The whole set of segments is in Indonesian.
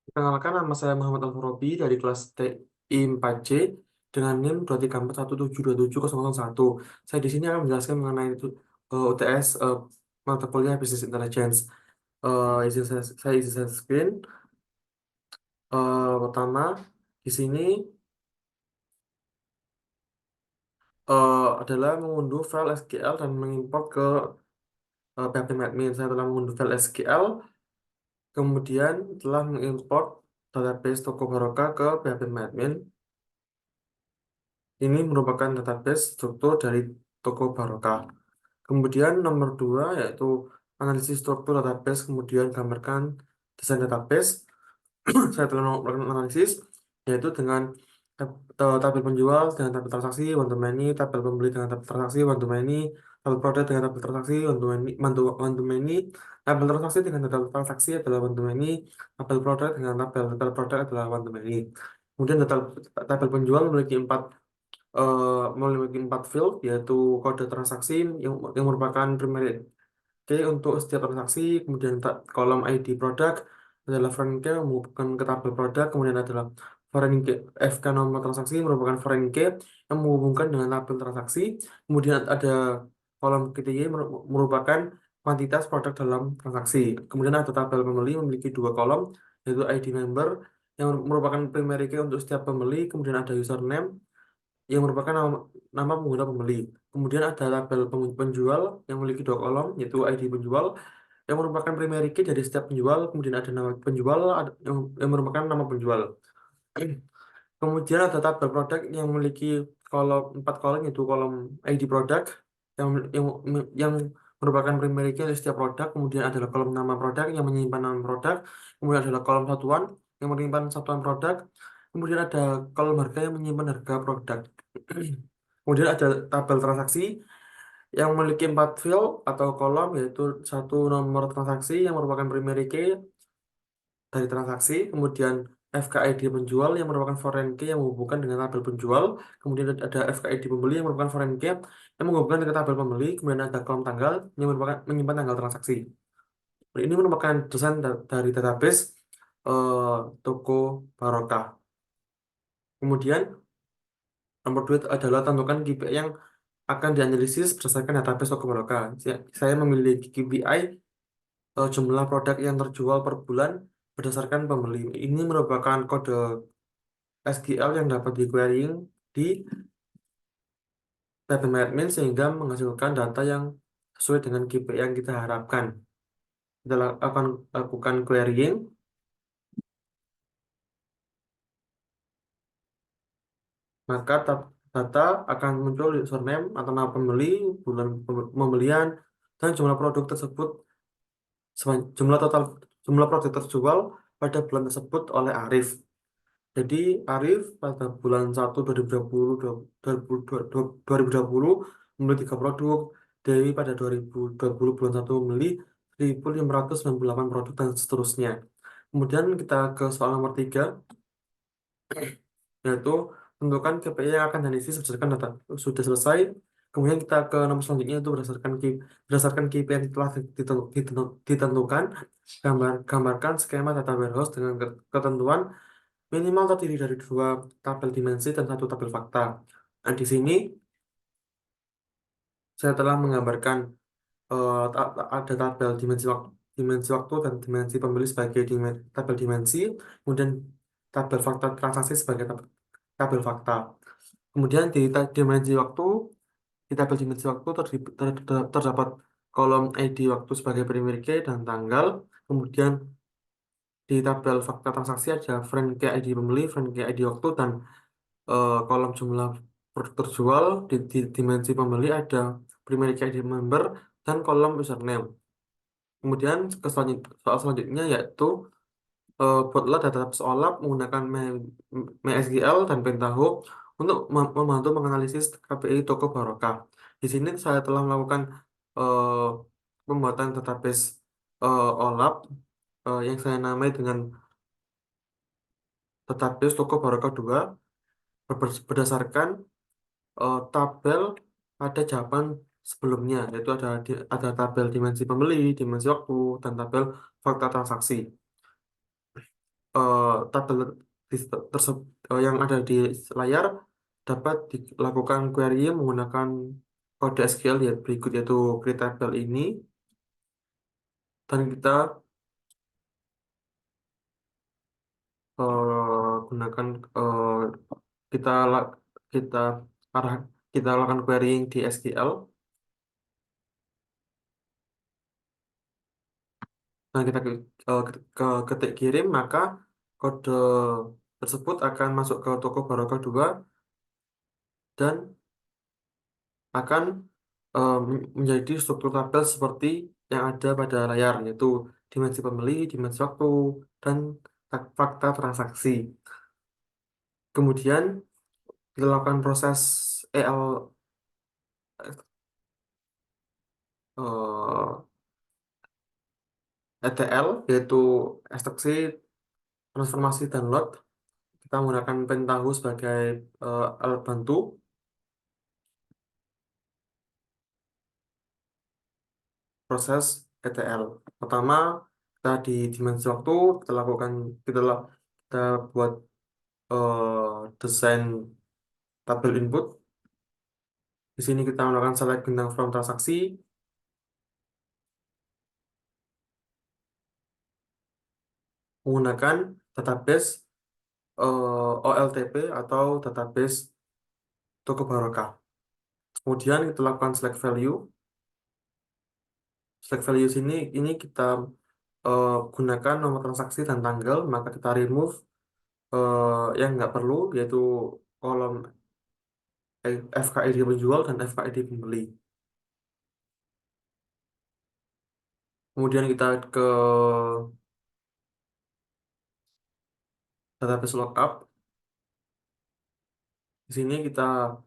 Perkenalkan, nama saya Muhammad Al-Farabi dari kelas TI 4C dengan NIM 23417270001. Saya di sini akan menjelaskan mengenai itu UTS mata kuliah Business Intelligence. Izin saya screen. Pertama, di sini adalah mengunduh file SQL dan mengimport ke PHP Saya telah mengunduh file SQL, kemudian telah mengimport database Toko Baroka ke PHP. Ini merupakan database struktur dari Toko Barokah. Kemudian nomor dua yaitu analisis struktur database, kemudian gambarkan desain database. Saya telah melakukan analisis yaitu dengan tabel penjual dengan tabel transaksi one to many, tabel pembeli dengan tabel transaksi one to many, tabel produk dengan tabel transaksi one to many, tabel transaksi dengan tabel transaksi adalah one to many, tabel produk dengan tabel produk adalah one to many. Kemudian tabel penjual memiliki empat field, yaitu kode transaksi yang merupakan primary key untuk setiap transaksi, kemudian kolom ID produk adalah foreign key yang menghubungkan ke tabel produk, kemudian adalah foreign key FK nomor transaksi merupakan foreign key yang menghubungkan dengan tabel transaksi, kemudian ada kolom ketiga merupakan kuantitas produk dalam transaksi, kemudian ada tabel pembeli memiliki dua kolom, yaitu ID member yang merupakan primary key untuk setiap pembeli, kemudian ada username yang merupakan nama pengguna pembeli. Kemudian ada tabel penjual yang memiliki dua kolom, yaitu ID penjual yang merupakan primary key dari setiap penjual. Kemudian ada nama penjual yang merupakan nama penjual. Kemudian ada tabel produk yang memiliki empat kolom, yaitu kolom ID produk yang yang yang merupakan primary key dari setiap produk. Kemudian adalah kolom nama produk yang menyimpan nama produk. Kemudian adalah kolom satuan yang menyimpan satuan produk. Kemudian ada kolom harga yang menyimpan harga produk. Kemudian ada tabel transaksi yang memiliki empat field atau kolom, yaitu satu nomor transaksi yang merupakan primary key dari transaksi, kemudian FKID penjual yang merupakan foreign key yang menghubungkan dengan tabel penjual, kemudian ada FKID pembeli yang merupakan foreign key yang menghubungkan dengan tabel pembeli, kemudian ada kolom tanggal yang merupakan menyimpan tanggal transaksi. Ini merupakan desain dari database eh, Toko Barokah. Kemudian nomor dua itu adalah tentukan KPI yang akan dianalisis berdasarkan database Toko Barokah. Saya memiliki KPI jumlah produk yang terjual per bulan berdasarkan pembeli. Ini merupakan kode SQL yang dapat di-querying di admin sehingga menghasilkan data yang sesuai dengan KPI yang kita harapkan. Kita akan lakukan querying, maka data akan muncul username atau nama pembeli, bulan pembelian, dan jumlah produk tersebut, jumlah total jumlah produk terjual pada bulan tersebut oleh Arif. Jadi Arif pada bulan 1 2020 2020 membeli 3 produk, Dewi pada 2020 bulan 1 membeli 1.598 produk dan seterusnya. Kemudian kita ke soal nomor 3, yaitu tentukan KPI yang akan dianalisis berdasarkan data sudah selesai. Kemudian kita ke nomor selanjutnya itu berdasarkan KPI yang telah ditentukan, gambarkan skema data warehouse dengan ketentuan minimal terdiri dari dua tabel dimensi dan satu tabel fakta. Nah, di sini saya telah menggambarkan ada tabel dimensi waktu dan dimensi pembeli sebagai tabel dimensi, kemudian tabel fakta transaksi sebagai tabel fakta. Kemudian di tabel dimensi waktu terdapat kolom ID waktu sebagai primary key dan tanggal. Kemudian di tabel fakta transaksi ada friend key ID pembeli, friend key ID waktu, dan kolom jumlah produk terjual. Di dimensi pembeli ada primary key ID member dan kolom username. Kemudian soal selanjutnya yaitu buatlah data seolah menggunakan MySQL dan Pentaho untuk membantu menganalisis KPI Toko Barokah. Di sini saya telah melakukan eh, pembuatan database OLAP yang saya namai dengan database Toko Barokah 2 berdasarkan tabel pada jawaban sebelumnya, yaitu ada tabel dimensi pembeli, dimensi waktu, dan tabel fakta transaksi. tabel yang ada di layar dapat dilakukan query menggunakan kode SQL ya berikut yaitu create tabel ini dan kita gunakan kita la- kita arah kita lakukan querying di SQL dan kita ketik kirim maka kode tersebut akan masuk ke toko Barokah 2 dan akan menjadi struktur tabel seperti yang ada pada layar yaitu dimensi pembeli, dimensi waktu, dan fakta transaksi. Kemudian kita lakukan proses ETL yaitu ekstraksi, transformasi, dan load. Kita menggunakan Pentaho sebagai alat bantu. Proses ETL. Pertama, kita di dimensi waktu kita lakukan kita buat desain tabel input. Di sini kita melakukan select bintang from transaksi menggunakan database OLTP atau database Toko Barokah. Kemudian kita lakukan select value. Select value ini kita gunakan nomor transaksi dan tanggal, maka kita remove yang nggak perlu yaitu kolom FKID penjual dan FKID pembeli. Kemudian kita ke database lookup. Di sini kita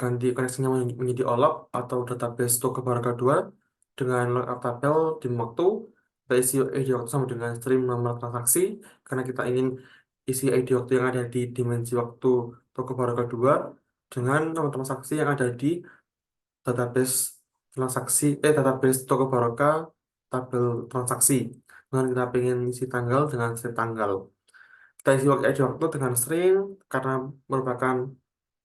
ganti koneksinya menjadi OLAP atau database toko Barga 2 dengan lookup tabel di waktu. Kita isi ID waktu sama dengan stream nomor transaksi karena kita ingin isi ID waktu yang ada di dimensi waktu toko Barga 2 dengan nomor transaksi yang ada di database database toko Barga tabel transaksi. Dengan kita ingin isi tanggal dengan string tanggal. Kita isi ID waktu dengan string karena merupakan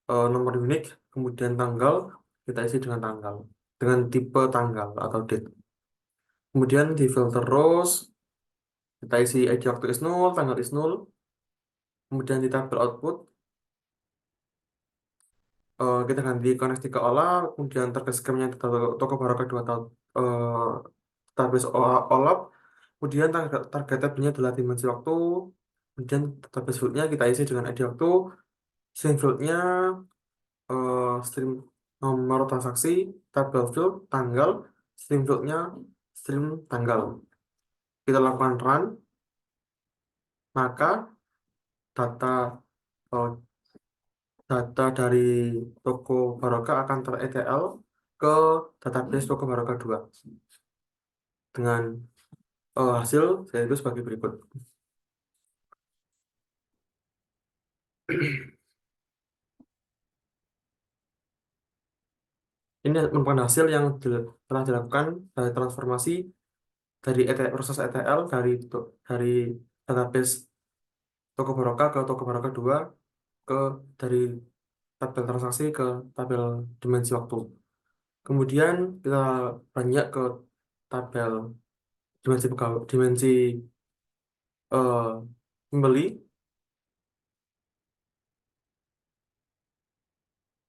nomor unik, kemudian tanggal kita isi dengan tanggal, dengan tipe tanggal atau date. Kemudian di filter rows kita isi ID waktu is null, tanggal is null. Kemudian di tabel output kita ganti koneksi ke OLAP, kemudian target scheme-nya toko Barokah 2 atau eh, database OLAP. Kemudian target tab-nya adalah dimensi waktu. Kemudian database field-nya kita isi dengan ID waktu, string field-nya stream nomor transaksi, tabel field, tanggal, stream field-nya, stream tanggal. Kita lakukan run, maka data eh, data dari toko Barokah akan ter-ETL ke database toko Barokah 2 dengan hasil yaitu sebagai berikut. Ini merupakan hasil yang telah dilakukan dari transformasi dari proses ETL dari database toko Barokah ke toko Barokah 2 ke dari tabel transaksi ke tabel dimensi waktu. Kemudian kita banyak ke tabel dimensi eh, pembeli.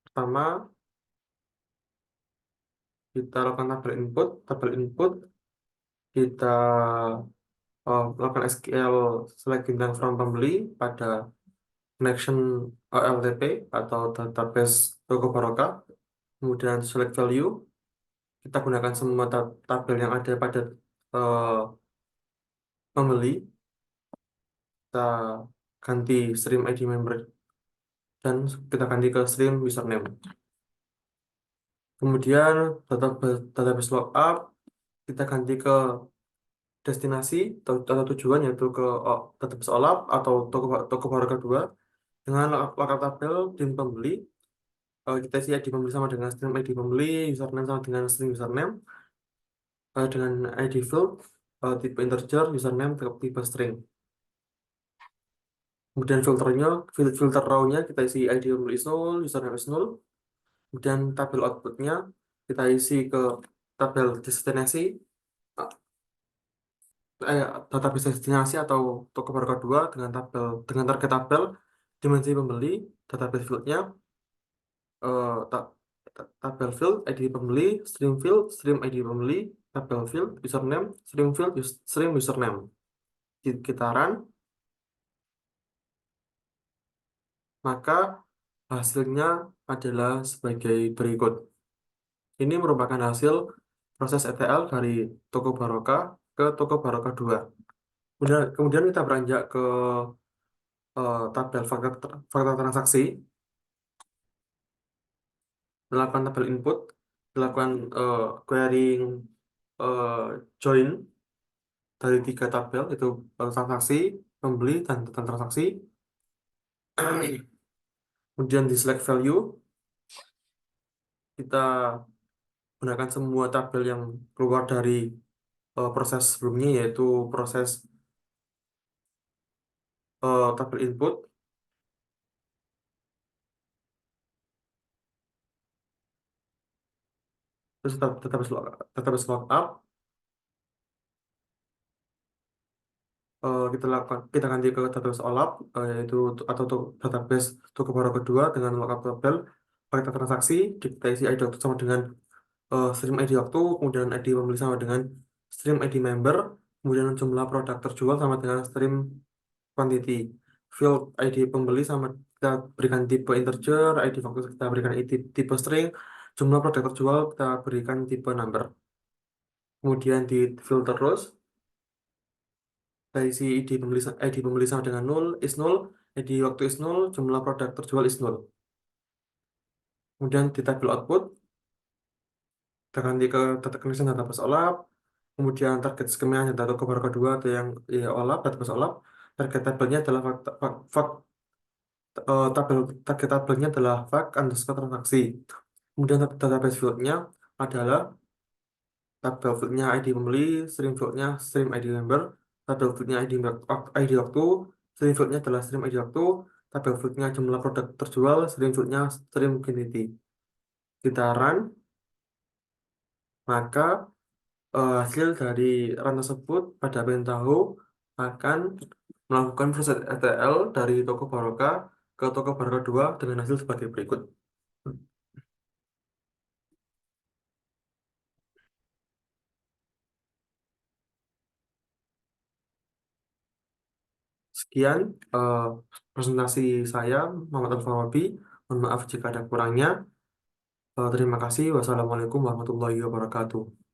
Pertama, kita lakukan tabel input kita lakukan SQL select bintang from pembeli pada connection OLTP atau database Toko Barokah. Kemudian select value, kita gunakan semua tabel yang ada pada eh, pembeli. Kita ganti stream ID member dan kita ganti ke stream username. Kemudian database lookup kita ganti ke destinasi atau tujuan yaitu ke database OLAP atau toko Barokah 2 dengan lookup tabel tim pembeli. Kita isi ID pembeli sama dengan stream ID pembeli, username sama dengan string username, dengan ID field tipe integer, username tipe string. Kemudian filternya, filter row-nya kita isi ID pembeli is null, username is null. Kemudian tabel outputnya kita isi ke tabel destinasi, database destinasi atau toko barcode kedua dengan target tabel, dimensi pembeli, database fieldnya, eh, ta- tabel field, ID pembeli, stream ID pembeli, tabel field, username, stream field, stream username. Kita run, maka hasilnya adalah sebagai berikut. Ini merupakan hasil proses ETL dari toko Barokah ke toko Barokah 2. Kemudian kita beranjak ke tabel fakta transaksi, melakukan tabel input, dilakukan querying eh, join dari tiga tabel, itu transaksi, pembeli, dan transaksi. Kemudian di select value, kita gunakan semua tabel yang keluar dari proses sebelumnya, yaitu proses tabel input, terus database lookup, kita ganti ke database OLAP, yaitu database toko baru kedua dengan lookup tabel fakta transaksi, kita isi ID waktu sama dengan stream ID waktu, kemudian ID pembeli sama dengan stream ID member, kemudian jumlah produk terjual sama dengan stream quantity. Field ID pembeli sama kita berikan tipe integer, ID waktu kita berikan tipe string, jumlah produk terjual kita berikan tipe number. Kemudian di filter terus, dari si ID pembeli sama dengan nol, is nol, ID waktu is nol, jumlah produk terjual is nol. Kemudian di tabel output, kita ganti ke data connection database OLAP, kemudian target skema data cover kedua atau yang ya, OLAP, database OLAP, target tabelnya adalah target tabelnya adalah fact underscore transaksi. Kemudian database fieldnya adalah tabel fieldnya ID pembeli, stream fieldnya stream ID member, tabel fieldnya ID waktu, stream fieldnya adalah stream ID waktu, tabel fieldnya jumlah produk terjual, stream fieldnya stream quantity. Kita run, maka hasil dari run tersebut pada pengen tahu akan melakukan proses ETL dari toko Baroka ke toko Baroka 2 dengan hasil sebagai berikut. Sekian eh, presentasi saya, Muhammad Al-Farabi. Mohon maaf jika ada kurangnya. Terima kasih. Wassalamualaikum warahmatullahi wabarakatuh.